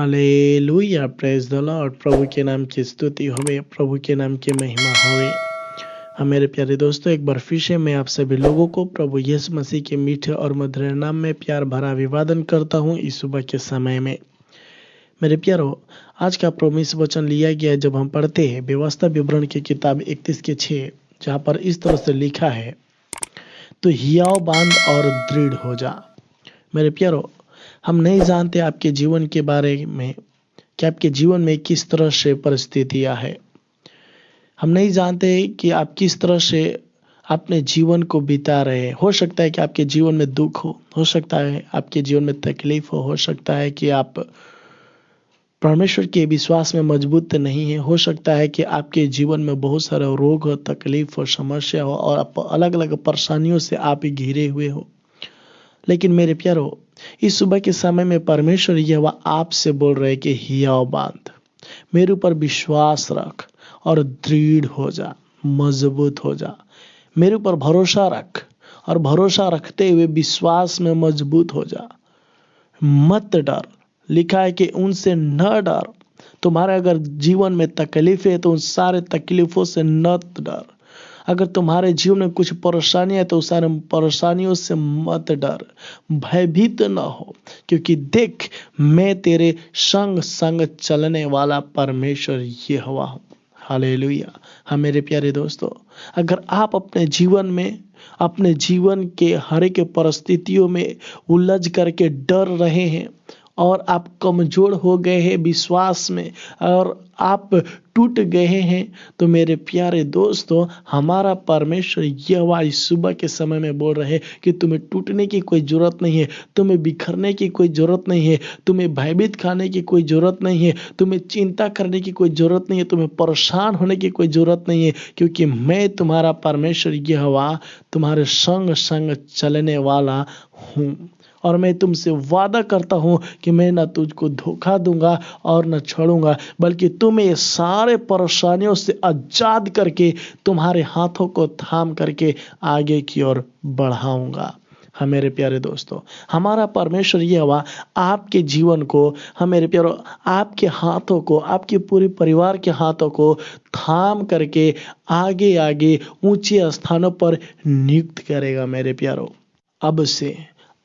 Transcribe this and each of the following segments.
Hallelujah, praise the Lord. प्रभु के नाम की स्तुति होवे, प्रभु के नाम की महिमा होवे। हाँ मेरे प्यारे दोस्तों, एक बार फिर से मैं आप सभी लोगों को प्रभु यीशु मसीह के मीठे और मधुर नाम में प्यार भरा अभिवादन करता हूँ इस सुबह के समय में। मेरे प्यारो, आज का प्रोमिस वचन लिया गया जब हम पढ़ते हैं व्यवस्था विवरण की किताब 31 के 6, जहाँ पर इस तरह से लिखा है, तो हियाव बांध और दृढ़ हो जा। मेरे प्यारो, हम नहीं जानते आपके जीवन के बारे में कि आपके जीवन में किस तरह से परिस्थितियां है। हम नहीं जानते कि आप किस तरह से अपने जीवन को बिता रहे हैं। हो सकता है कि आपके जीवन में दुख हो सकता है आपके जीवन में तकलीफ हो सकता है कि आप परमेश्वर के विश्वास में मजबूत नहीं है। हो सकता है कि आपके जीवन में बहुत सारे रोग हो, तकलीफ हो, समस्या हो और आप अलग अलग परेशानियों से आप घिरे हुए हो। लेकिन मेरे प्यारो, इस सुबह के समय में परमेश्वर यहोवा आपसे बोल रहे कि हियाव बांध, मेरे ऊपर विश्वास रख और दृढ़ हो जा, मजबूत हो जा। मेरे ऊपर भरोसा रख और भरोसा रखते हुए विश्वास में मजबूत हो जा। मत डर। लिखा है कि उनसे न डर। तुम्हारे अगर जीवन में तकलीफ है तो उन सारे तकलीफों से न डर। अगर तुम्हारे जीवन में कुछ परेशानी है तो उस सारे परेशानियों से मत डर, भयभीत न हो, क्योंकि देख मैं तेरे संग संग चलने वाला परमेश्वर यहोवा हूँ। हालेलुया। हाँ मेरे प्यारे दोस्तों, अगर आप अपने जीवन के हर एक परिस्थितियों में उलझ करके डर रहे हैं और आप कमजोर हो गए हैं विश्वास में और आप टूट गए हैं, तो मेरे प्यारे दोस्तों, हमारा परमेश्वर यहोवा इस सुबह के समय में बोल रहे हैं कि तुम्हें टूटने की कोई जरूरत नहीं है, तुम्हें बिखरने की कोई जरूरत नहीं है, तुम्हें भयभीत खाने की कोई जरूरत नहीं है, तुम्हें चिंता करने की कोई जरूरत नहीं है, तुम्हें परेशान होने की कोई जरूरत नहीं है, क्योंकि मैं तुम्हारा परमेश्वर यहोवा तुम्हारे संग संग चलने वाला हूँ। और मैं तुमसे वादा करता हूं कि मैं न तुझको धोखा दूंगा और न छोड़ूंगा, बल्कि तुम्हें सारे परेशानियों से आजाद करके तुम्हारे हाथों को थाम करके आगे की ओर बढ़ाऊंगा। हाँ मेरे प्यारे दोस्तों, हमारा परमेश्वर यहोवा आपके जीवन को, हाँ मेरे प्यारो, आपके हाथों को, आपके पूरे परिवार के हाथों को थाम करके आगे आगे ऊंचे स्थानों पर नियुक्त करेगा। मेरे प्यारो, अब से,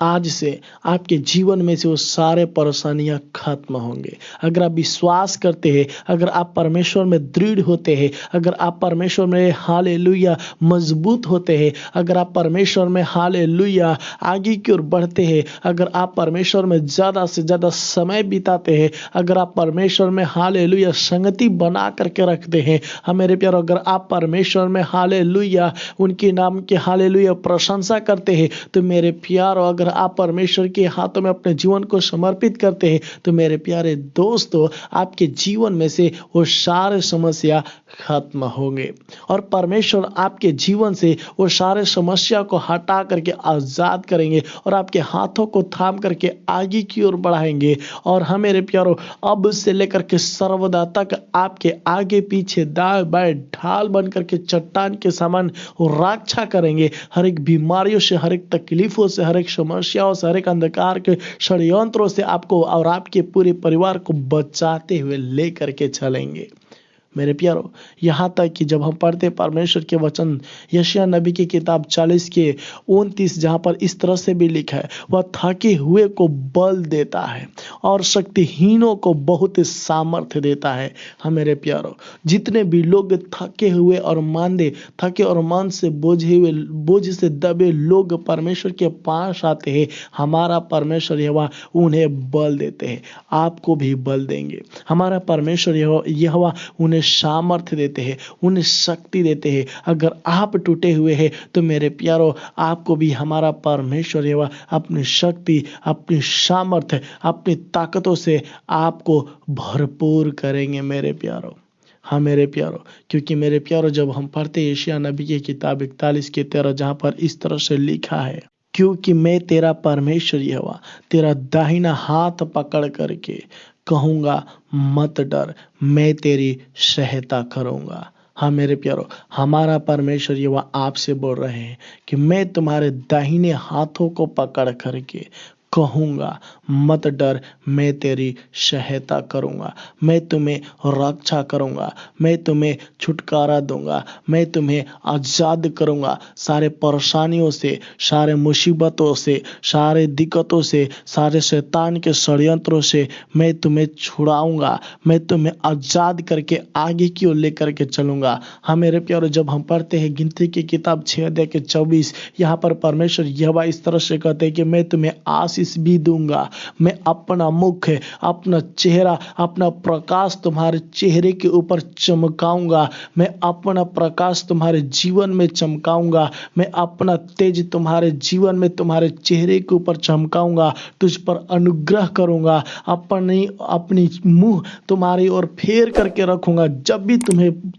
आज से आपके जीवन में से वो सारे परेशानियां खत्म होंगे। अगर आप विश्वास करते हैं, अगर आप परमेश्वर में दृढ़ होते हैं, अगर आप परमेश्वर में हालेलुया मजबूत होते हैं, अगर आप परमेश्वर में हालेलुया आगे की ओर बढ़ते हैं, अगर आप परमेश्वर में ज़्यादा से ज़्यादा समय बिताते हैं, अगर आप परमेश्वर में हालेलुया संगति बना करके रखते हैं, हाँ मेरे प्यारो, अगर आप परमेश्वर में हालेलुया उनके नाम के हालेलुया प्रशंसा करते हैं, तो मेरे प्यारो, अगर आप परमेश्वर के हाथों में अपने जीवन को समर्पित करते हैं, तो मेरे प्यारे दोस्तों, आपके जीवन में से वो सारे समस्या खत्म होंगे और परमेश्वर आपके जीवन से वो सारे समस्या को हटा करके आजाद करेंगे और आपके हाथों को थाम करके आगे की ओर बढ़ाएंगे। और हम मेरे प्यारो, अब से लेकर के सर्वदा तक आपके आगे पीछे दाएं बाएं ढाल बन करके चट्टान के समान रक्षा करेंगे। हर एक बीमारियों से, हर एक तकलीफों से, हर एक समस्याओं से, हर एक अंधकार के षड्यंत्रों से आपको और आपके पूरे परिवार को बचाते हुए लेकर के चलेंगे। मेरे प्यारो, यहाँ तक कि जब हम पढ़ते परमेश्वर के वचन यशायाह नबी की किताब 40 के 29, जहाँ पर इस तरह से भी लिखा है, वह थके हुए को बल देता है और शक्तिहीनों को बहुत सामर्थ्य देता है। हाँ मेरे प्यारो, जितने भी लोग थके हुए और मांदे, थके और मान से बोझ से दबे लोग परमेश्वर के पास आते हैं, हमारा परमेश्वर यहोवा उन्हें बल देते हैं। आपको भी बल देंगे। हमारा परमेश्वर यहोवा उन्हें सामर्थ्य देते हैं, उन्हें शक्ति देते हैं। अगर आप टूटे हुए हैं तो मेरे प्यारो, आपको भी हमारा परमेश्वर यहोवा अपनी शक्ति, अपनी सामर्थ्य, अपनी ताकतों से आपको भरपूर करेंगे मेरे प्यारो। हाँ मेरे प्यारो, क्योंकि मेरे प्यारो, जब हम पढ़ते यशायाह नबी की किताब 41 के 13, जहाँ पर इस तरह से लिखा है, क्योंकि मैं तेरा परमेश्वर यहोवा तेरा दाहिना हाथ पकड़ करके कहूँगा, मत डर, मैं तेरी सहायता करूँगा। हाँ मेरे प्यारो, हमारा परमेश्वर यहोवा आपसे बोल रहे हैं कि मैं तुम्हारे दाहिने हाथों को पकड़ करके कहूँगा, मत डर, मैं तेरी सहायता करूँगा, मैं तुम्हें रक्षा करूँगा, मैं तुम्हें छुटकारा दूंगा, मैं तुम्हें आज़ाद करूँगा सारे परेशानियों से, सारे मुसीबतों से, सारे दिक्कतों से, सारे शैतान के षड्यंत्रों से मैं तुम्हें छुड़ाऊंगा, मैं तुम्हें आज़ाद करके आगे की ओर लेकर के चलूंगा। हाँ मेरे प्यारे, जब हम पढ़ते हैं गिनती की किताब 6 अध्याय के 24, यहाँ पर परमेश्वर यहोवा इस तरह से कहते हैं कि मैं तुम्हें आशीष भी दूंगा, मैं अपना मुख, अपना चेहरा, अपना प्रकाश तुम्हारे चेहरे के ऊपर चमकाऊंगा, मैं अपना प्रकाश तुम्हारे जीवन में चमकाऊंगा, मैं अपना तेज तुम्हारे जीवन में तुम्हारे चेहरे के ऊपर चमकाऊंगा, तुझ पर अनुग्रह करूंगा, अपनी मुंह तुम्हारी ओर फेर करके रखूंगा। जब भी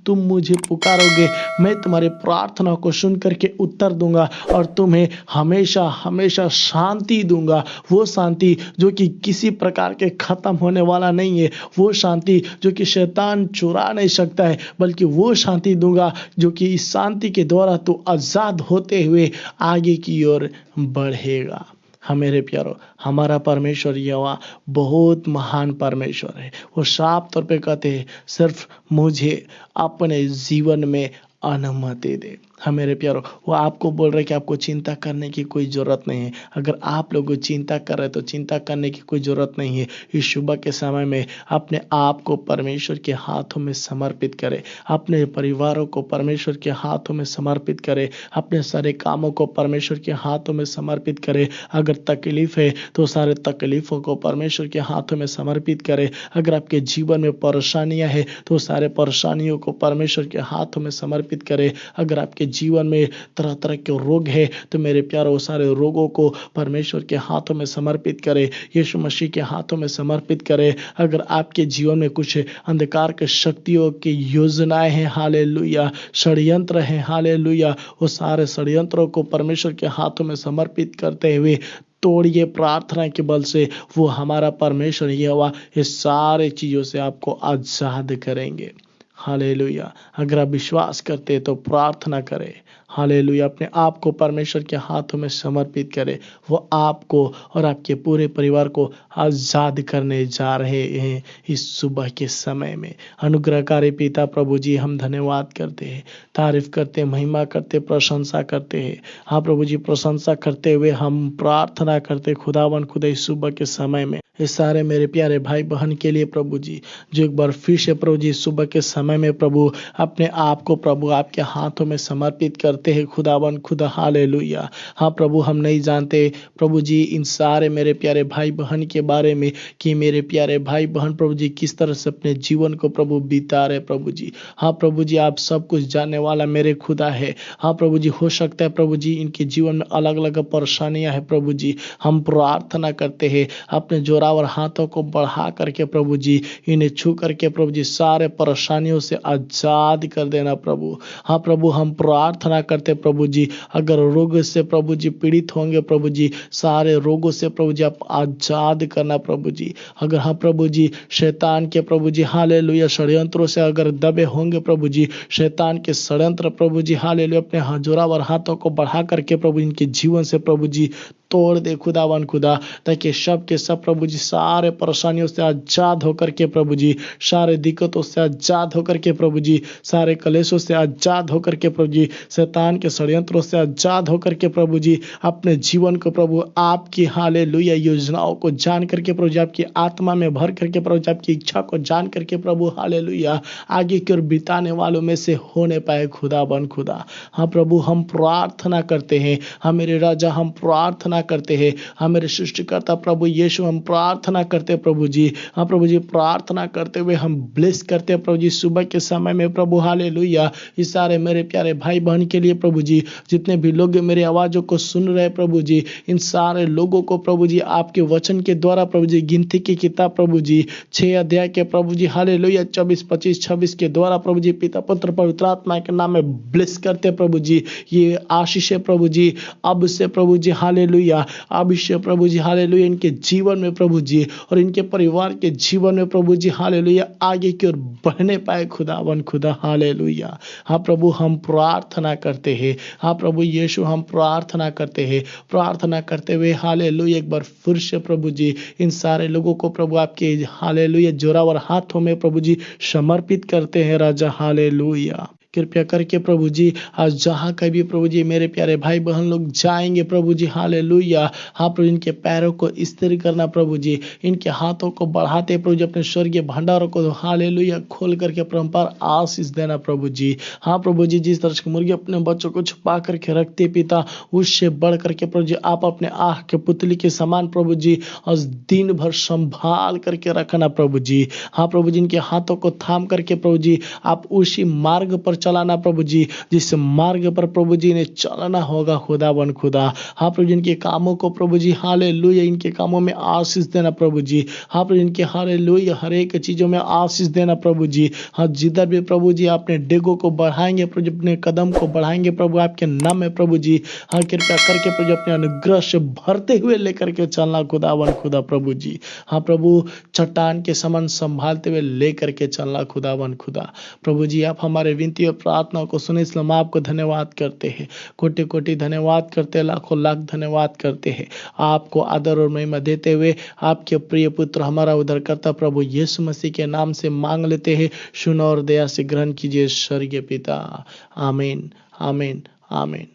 तुम मुझे पुकारोगे, मैं तुम्हारी प्रार्थना को सुन करके उत्तर दूंगा और तुम्हें हमेशा हमेशा शांति दूंगा। वो शांति जो कि किसी प्रकार के खत्म होने वाला नहीं है, वो शांति जो कि शैतान चुरा नहीं सकता है, बल्कि वो शांति दूंगा जो कि इस शांति के द्वारा तू आजाद होते हुए आगे की ओर बढ़ेगा। हाँ मेरे प्यारो, हमारा परमेश्वर यहोवा बहुत महान परमेश्वर है। वो साफ तौर पे कहते हैं, सिर्फ मुझे अपने जीवन में अनुमति दे। हाँ मेरे प्यारो, वो आपको बोल रहे कि आपको चिंता करने की कोई ज़रूरत नहीं है। अगर आप लोग चिंता कर रहे तो चिंता करने की कोई ज़रूरत नहीं है। इस सुबह के समय में अपने आप को परमेश्वर के हाथों में समर्पित करें, अपने परिवारों को परमेश्वर के हाथों में समर्पित करें, अपने सारे कामों को परमेश्वर के हाथों में समर्पित करें। अगर तकलीफ है तो सारे तकलीफ़ों को परमेश्वर के हाथों में समर्पित करें। अगर आपके जीवन में परेशानियां हैं तो सारे परेशानियों को परमेश्वर के हाथों में समर्पित करें। अगर आपके जीवन में तरह तरह के रोग है तो मेरे प्यारो, सारे रोगों को परमेश्वर के हाथों में समर्पित करें, यीशु मसीह के हाथों में समर्पित करें। अगर आपके जीवन में कुछ अंधकार के शक्तियों की योजनाएं हैं, हालेलुया, षड्यंत्र हैं, हालेलुया, वो सारे षड्यंत्रों को परमेश्वर के हाथों में समर्पित करते हुए तोड़िए प्रार्थना के बल से। वो हमारा परमेश्वर यहोवा इस सारे चीज़ों से आपको आज़ाद करेंगे। हालेलुया। अगर आप विश्वास करते हैं तो प्रार्थना करें। हालेलुया। अपने आप को परमेश्वर के हाथों में समर्पित करें। वो आपको और आपके पूरे परिवार को आज़ाद करने जा रहे हैं इस सुबह के समय में। अनुग्रहकारी पिता प्रभु जी, हम धन्यवाद करते हैं, तारीफ करते हैं, महिमा करते, प्रशंसा करते हैं। हाँ प्रभु जी, प्रशंसा करते हुए हम प्रार्थना करते खुदावन खुदा इस सुबह के समय में इस सारे मेरे प्यारे भाई बहन के लिए प्रभु जी, जो एक बार फिर से प्रभु जी सुबह के समय में प्रभु अपने आप को प्रभु आपके हाथों में समर्पित करते हैं खुदावन खुदा। हालेलुया। हाँ प्रभु, हम नहीं जानते प्रभु जी इन सारे मेरे प्यारे भाई बहन के बारे में कि मेरे प्यारे भाई बहन प्रभु जी किस तरह से अपने जीवन को प्रभु बिता रहे प्रभु जी। हाँ प्रभु जी, आप सब कुछ जानने वाला मेरे खुदा है। हाँ प्रभु जी, हो सकता है प्रभु जी इनके जीवन में अलग अलग परेशानियां हैं प्रभु जी। हम प्रार्थना करते हैं अपने जोरावर हाथों को बढ़ा करके प्रभु जी इन्हें छू करके प्रभु जी सारे परेशानियों से आजाद कर देना प्रभु। हाँ प्रभु, हम प्रार्थना करते प्रभु जी, अगर रोग से प्रभु जी पीड़ित होंगे प्रभु जी, सारे रोगों से प्रभु जी आप आजाद करना प्रभु जी। अगर हाँ प्रभु जी शैतान के प्रभु जी हालेलुया षड्यंत्रों से अगर दबे होंगे प्रभु जी, शैतान के षड्यंत्र प्रभु जी हालेलुया अपने जोरावर हाथों को बढ़ा करके प्रभु इनके जीवन से प्रभु जी तोड़ दे खुदावन खुदा, ताकि सब के सब प्रभु जी सारे परेशानियों से आजाद होकर के प्रभु जी, सारे दिक्कतों से आजाद होकर के प्रभु जी, सारे कलेशों से आजाद होकर के प्रभु जी, शैतान के षड्यंत्रों से आजाद होकर के प्रभु जी अपने जीवन को प्रभु आपकी हालेलुया योजनाओं को जान करके प्रभु जी, आपकी आत्मा में भर करके प्रभु जी, आपकी इच्छा को जान करके प्रभु हालेलुया आगे की ओर बिताने वालों में से होने पाए खुदावन खुदा। हाँ प्रभु, हम प्रार्थना करते हैं, हाँ मेरे राजा, हम प्रार्थना करते हैं, हाँ मेरे सृष्टिकर्ता प्रभु यीशु, हम प्रार्थना करते हैं प्रभु जी। हाँ प्रभु जी, प्रार्थना करते हुए हम ब्लेस करते हैं प्रभु जी सुबह के समय में प्रभु हालेलुया इस सारे मेरे प्यारे भाई बहन के लिए प्रभु जी, जितने भी लोग मेरी आवाज़ों को सुन रहे प्रभु जी, इन सारे लोगों को प्रभु जी आपके वचन के द्वारा प्रभु जी गिनती की किताब प्रभु जी 6 अध्याय के प्रभु जी हालेलुया 24, 25, 26 के द्वारा प्रभु जी पिता पुत्र पवित्र आत्मा के नाम में ब्लेस करते प्रभु जी। ये आशीष है प्रभु जी अब से प्रभु जी हालेलुया हालेलुया। अभिषेक प्रभु जी हालेलुया इनके जीवन में प्रभु जी और इनके परिवार के जीवन में प्रभु जी हालेलुया आगे की ओर बढ़ने पाए खुदावन खुदा हालेलुया। हाँ प्रभु हम प्रार्थना करते हैं, हाँ प्रभु यीशु हम प्रार्थना करते हैं, प्रार्थना करते हुए हालेलुया एक बार फिर से प्रभु जी इन सारे लोगों को प्रभु आपके हालेलुया जोरावर हाथों में प्रभु जी समर्पित करते हैं राजा हालेलुया। कृपया करके प्रभु जी आज जहाँ कभी प्रभु जी मेरे प्यारे भाई बहन लोग जाएंगे प्रभु जी हालेलुया, हाँ प्रभु इनके पैरों को स्थिर करना प्रभु जी, इनके हाथों को बढ़ाते प्रभु जी अपने स्वर्गीय भंडारों को हालेलुया खोल करके परम्पार आशीष देना प्रभु जी। हाँ प्रभु जी जिस तरह से मुर्गी अपने बच्चों को छुपा करके रखते पिता, उससे बढ़ करके प्रभु जी आप अपने आँख के पुतली के समान प्रभु जी आज दिन भर संभाल करके रखना प्रभु जी। हाँ प्रभु जी इनके हाथों को थाम करके प्रभु जी आप उसी मार्ग पर चलाना प्रभु जी जिस मार्ग पर प्रभु जी ने चलना होगा खुदावन खुदा। हाँ प्रभु जी इनके कामों को प्रभु जी हालेलुया इनके कामों में आशीष देना प्रभु जी। हाँ प्रभु इनके हालेलुया हर एक चीजों में आशीष देना प्रभु जी। हाँ जिधर भी प्रभु जी अपने डेगों को बढ़ाएंगे प्रभु जी अपने कदम को बढ़ाएंगे प्रभु आपके नाम में प्रभु जी। हाँ कृपया करके प्रभु जी अपने अनुग्रह से भरते हुए लेकर के चलना खुदावन खुदा प्रभु जी। हाँ प्रभु चट्टान के समान संभालते हुए लेकर के चलना खुदावन खुदा प्रभु जी। आप हमारे विनती और प्रार्थना को सुने इसलिए हम आपको धन्यवाद करते हैं, कोटि कोटि धन्यवाद करते हैं, लाखों लाख धन्यवाद करते हैं। आपको आदर और महिमा देते हुए आपके प्रिय पुत्र हमारा उद्धारकर्ता प्रभु यीशु मसीह के नाम से मांग लेते हैं। सुनो और दया से ग्रहण कीजिए स्वर्गीय पिता। आमीन आमीन आमीन।